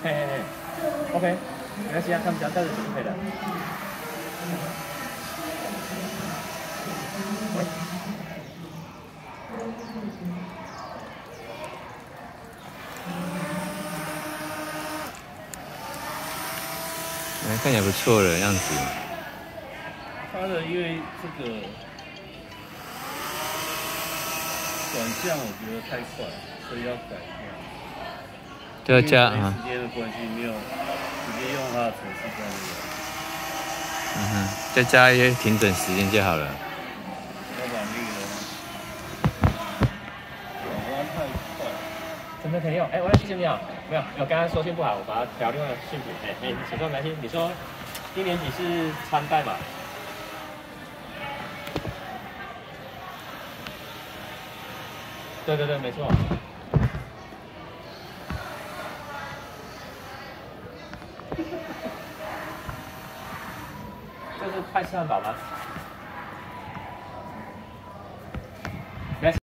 嘿嘿嘿，OK，没关系啊，他们只要带着就可以了。看起来不错的样子。它的因为这个转向我觉得太快，所以要改一下。就要加啊。时间的关系，没有直接用它的程式在那个。嗯哼，再加一些停顿时间就好了。要把那个转弯太快，真的可以用。哎，我来谢谢你啊。没有，我刚刚收讯不好，我把它调另外讯频。哎，请说，来听。你说一年级是穿戴嘛？对对对，没错。这是泰式汉堡吗？